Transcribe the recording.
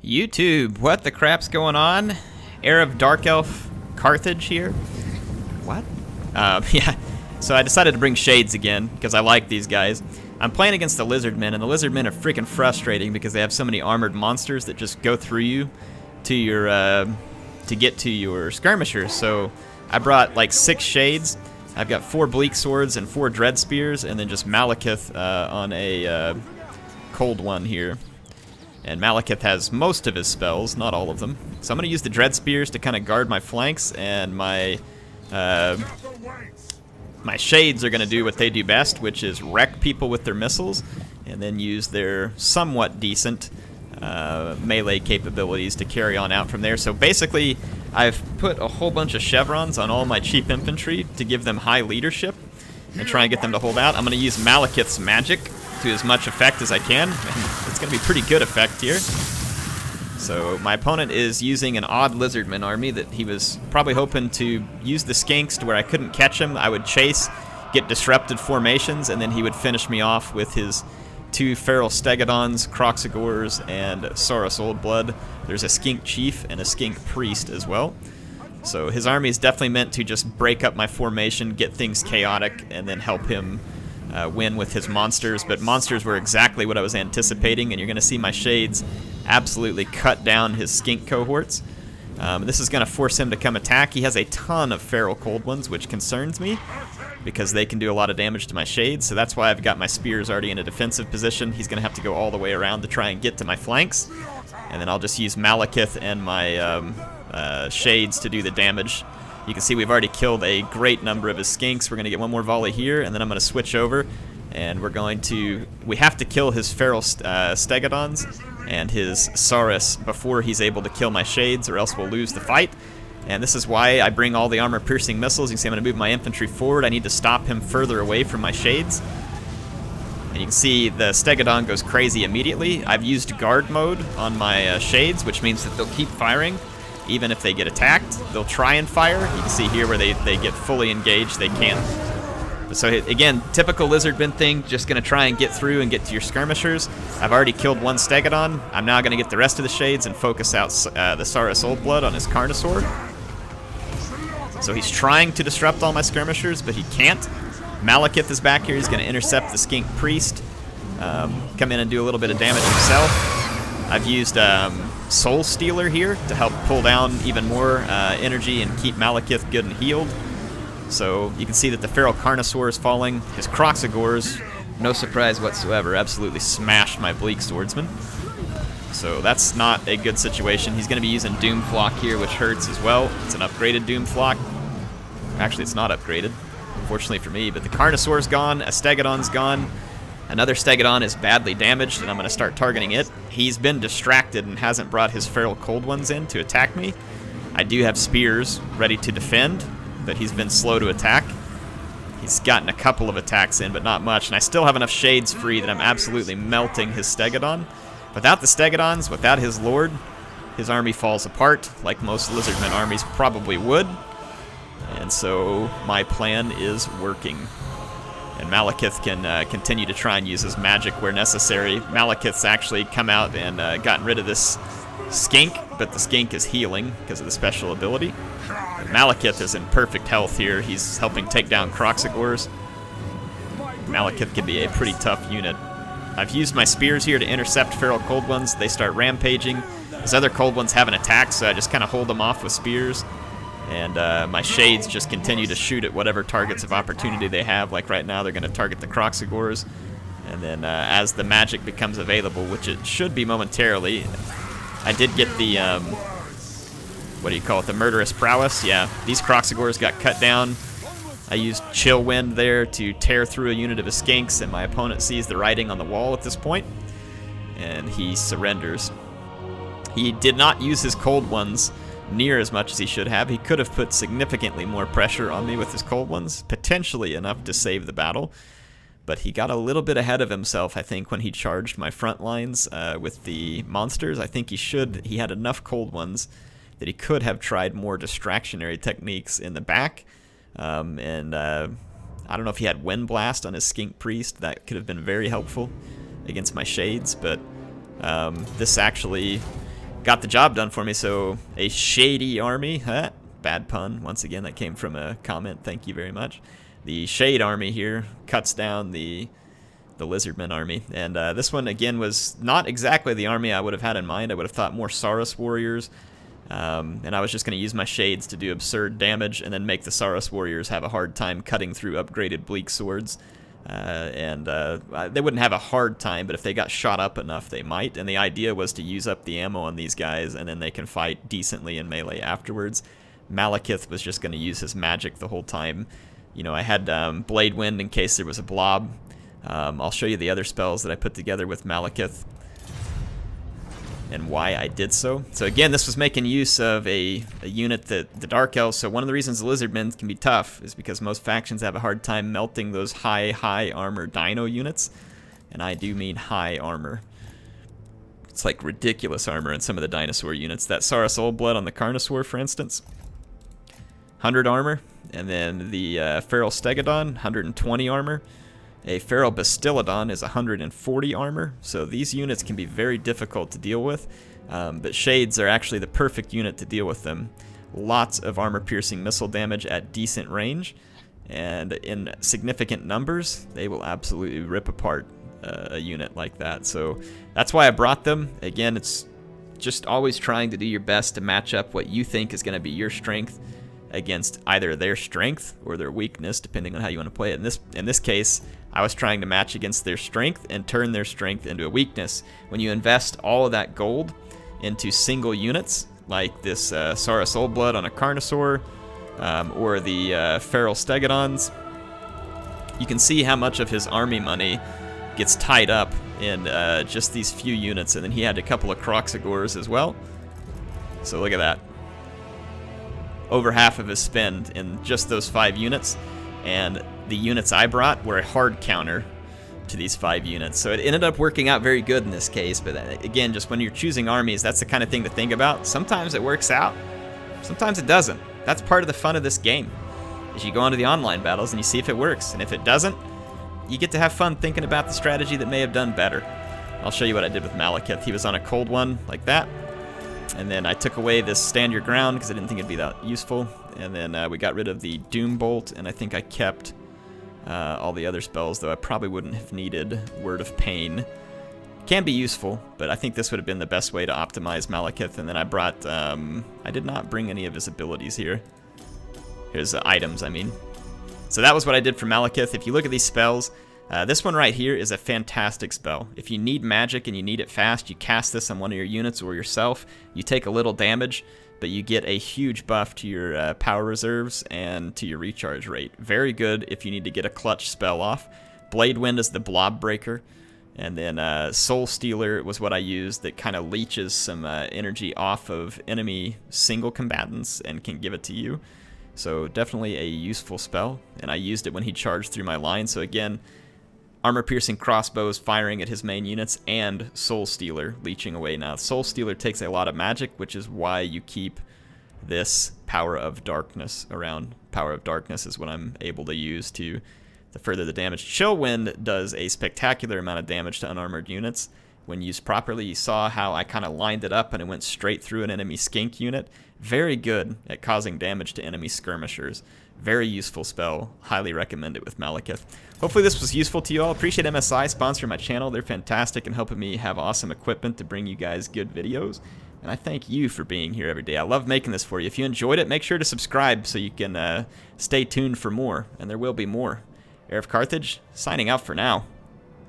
YouTube, what the crap's going on? Heir of Dark Elf Carthage here. What? Yeah, so I decided to bring Shades again, because I like these guys. I'm playing against the Lizardmen, and the Lizardmen are freaking frustrating because they have so many armored monsters that just go through you to your, to get to your skirmishers. So I brought like 6 Shades. I've got 4 Bleak Swords and 4 Dread Spears, and then just Malekith on a cold one here. And Malekith has most of his spells, not all of them. So I'm going to use the Dread Spears to kind of guard my flanks, and my Shades are going to do what they do best, which is wreck people with their missiles, and then use their somewhat decent melee capabilities to carry on out from there. So basically, I've put a whole bunch of chevrons on all my cheap infantry to give them high leadership and try and get them to hold out. I'm going to use Malekith's magic to as much effect as I can, and it's going to be pretty good effect here. So my opponent is using an odd Lizardman army that he was probably hoping to use the skinks to where I couldn't catch him. I would chase, get disrupted formations, and then he would finish me off with his 2 Feral Stegodons, Croxagors, and Saurus Oldblood. There's a Skink Chief and a Skink Priest as well. So his army is definitely meant to just break up my formation, get things chaotic, and then help him win with his monsters. But monsters were exactly what I was anticipating, and you're going to see my Shades absolutely cut down his Skink cohorts. This is going to force him to come attack. He has a ton of Feral Cold Ones, which concerns me, because they can do a lot of damage to my Shades, so that's why I've got my Spears already in a defensive position. He's going to have to go all the way around to try and get to my flanks, and then I'll just use Malekith and my Shades to do the damage. You can see we've already killed a great number of his Skinks. We're going to get one more volley here, and then I'm going to switch over, and we have to kill his Feral Stegodons and his Saurus before he's able to kill my Shades, or else we'll lose the fight. And this is why I bring all the armor-piercing missiles. You can see I'm going to move my infantry forward. I need to stop him further away from my Shades. And you can see the Stegodon goes crazy immediately. I've used guard mode on my Shades, which means that they'll keep firing even if they get attacked. They'll try and fire. You can see here where they get fully engaged, they can't. So again, typical Lizardman thing, just going to try and get through and get to your skirmishers. I've already killed 1 Stegodon. I'm now going to get the rest of the Shades and focus out the Saurus Oldblood on his Carnosaur. So he's trying to disrupt all my skirmishers, but he can't. Malekith is back here. He's going to intercept the Skink Priest, come in and do a little bit of damage himself. I've used Soul Stealer here to help pull down even more energy and keep Malekith good and healed. So you can see that the Feral Carnosaur is falling. His Croxagors, no surprise whatsoever, absolutely smashed my Bleak Swordsman. So that's not a good situation. He's going to be using Doomflock here, which hurts as well. It's an upgraded Doomflock. Actually, it's not upgraded, unfortunately for me. But the Carnosaur's gone, a Stegodon's gone. Another Stegodon is badly damaged, and I'm going to start targeting it. He's been distracted and hasn't brought his Feral Cold Ones in to attack me. I do have Spears ready to defend, but he's been slow to attack. He's gotten a couple of attacks in, but not much. And I still have enough Shades free that I'm absolutely melting his Stegodon. Without the Stegodons, without his Lord, his army falls apart, like most Lizardman armies probably would. And so my plan is working. And Malekith can continue to try and use his magic where necessary. Malekith's actually come out and gotten rid of this Skink, but the Skink is healing because of the special ability. Malekith is in perfect health here. He's helping take down Croxagors. Malekith can be a pretty tough unit. I've used my Spears here to intercept Feral Cold Ones. They start rampaging. These other Cold Ones haven't attacked, so I just kind of hold them off with Spears. And my Shades just continue to shoot at whatever targets of opportunity they have. Like right now, they're going to target the Croxagors. And then as the magic becomes available, which it should be momentarily, I did get the, what do you call it, the Murderous Prowess. Yeah, these Croxagors got cut down. I used Chill Wind there to tear through a unit of his Skinks, and my opponent sees the writing on the wall at this point, and he surrenders. He did not use his Cold Ones near as much as he should have. He could have put significantly more pressure on me with his Cold Ones, potentially enough to save the battle, but he got a little bit ahead of himself, I think, when he charged my front lines with the monsters. I think he had enough Cold Ones that he could have tried more distractionary techniques in the back. I don't know if he had Wind Blast on his Skink Priest. That could have been very helpful against my Shades, but this actually got the job done for me. So a shady army, huh? Bad pun. Once again, that came from a comment. Thank you very much. The Shade army here cuts down the Lizardman army. And this one, again, was not exactly the army I would have had in mind. I would have thought more Saurus warriors. And I was just going to use my Shades to do absurd damage and then make the Saurus warriors have a hard time cutting through upgraded Bleak swords. They wouldn't have a hard time, but if they got shot up enough, they might. And the idea was to use up the ammo on these guys, and then they can fight decently in melee afterwards. Malekith was just going to use his magic the whole time. You know, I had Blade Wind in case there was a blob. I'll show you the other spells that I put together with Malekith and why I did so. So again, this was making use of a unit that the Dark Elves, so one of the reasons the Lizardmen can be tough is because most factions have a hard time melting those high armor dino units. And I do mean high armor. It's like ridiculous armor in some of the dinosaur units. That Saurus Oldblood on the Carnosaur, for instance, 100 armor. And then the Feral Stegodon, 120 armor. A Feral Bastillodon is 140 armor, so these units can be very difficult to deal with, but Shades are actually the perfect unit to deal with them. Lots of armor-piercing missile damage at decent range, and in significant numbers, they will absolutely rip apart a unit like that. So that's why I brought them. Again, it's just always trying to do your best to match up what you think is going to be your strength against either their strength or their weakness, depending on how you want to play it. In this case, I was trying to match against their strength and turn their strength into a weakness. When you invest all of that gold into single units, like this Saurus Oldblood on a Carnosaur, or the Feral Stegodons, you can see how much of his army money gets tied up in just these few units. And then he had a couple of Croxagors as well. So look at that. Over half of his spend in just those 5 units, and the units I brought were a hard counter to these 5 units. So it ended up working out very good in this case, but again, just when you're choosing armies, that's the kind of thing to think about. Sometimes it works out, sometimes it doesn't. That's part of the fun of this game, is you go into the online battles and you see if it works, and if it doesn't, you get to have fun thinking about the strategy that may have done better. I'll show you what I did with Malekith. He was on a cold one like that. And then I took away this Stand Your Ground because I didn't think it'd be that useful. And then we got rid of the Doom Bolt, and I think I kept all the other spells, though I probably wouldn't have needed Word of Pain. Can be useful, but I think this would have been the best way to optimize Malekith. And then I brought, I did not bring any of his abilities here. His items, I mean. So that was what I did for Malekith. If you look at these spells, this one right here is a fantastic spell. If you need magic and you need it fast, you cast this on one of your units or yourself. You take a little damage, but you get a huge buff to your power reserves and to your recharge rate. Very good if you need to get a clutch spell off. Blade Wind is the blob breaker. And then Soul Stealer was what I used that kind of leeches some energy off of enemy single combatants and can give it to you. So definitely a useful spell, and I used it when he charged through my line. So again, armor-piercing crossbows firing at his main units, and Soul Stealer leeching away. Now, Soul Stealer takes a lot of magic, which is why you keep this Power of Darkness around. Power of Darkness is what I'm able to use to further the damage. Chill Wind does a spectacular amount of damage to unarmored units. When used properly, you saw how I kind of lined it up and it went straight through an enemy skink unit. Very good at causing damage to enemy skirmishers. Very useful spell. Highly recommend it with Malekith. Hopefully this was useful to you all. Appreciate MSI sponsoring my channel. They're fantastic and helping me have awesome equipment to bring you guys good videos. And I thank you for being here every day. I love making this for you. If you enjoyed it, make sure to subscribe so you can stay tuned for more. And there will be more. HeirofCarthage, signing out for now.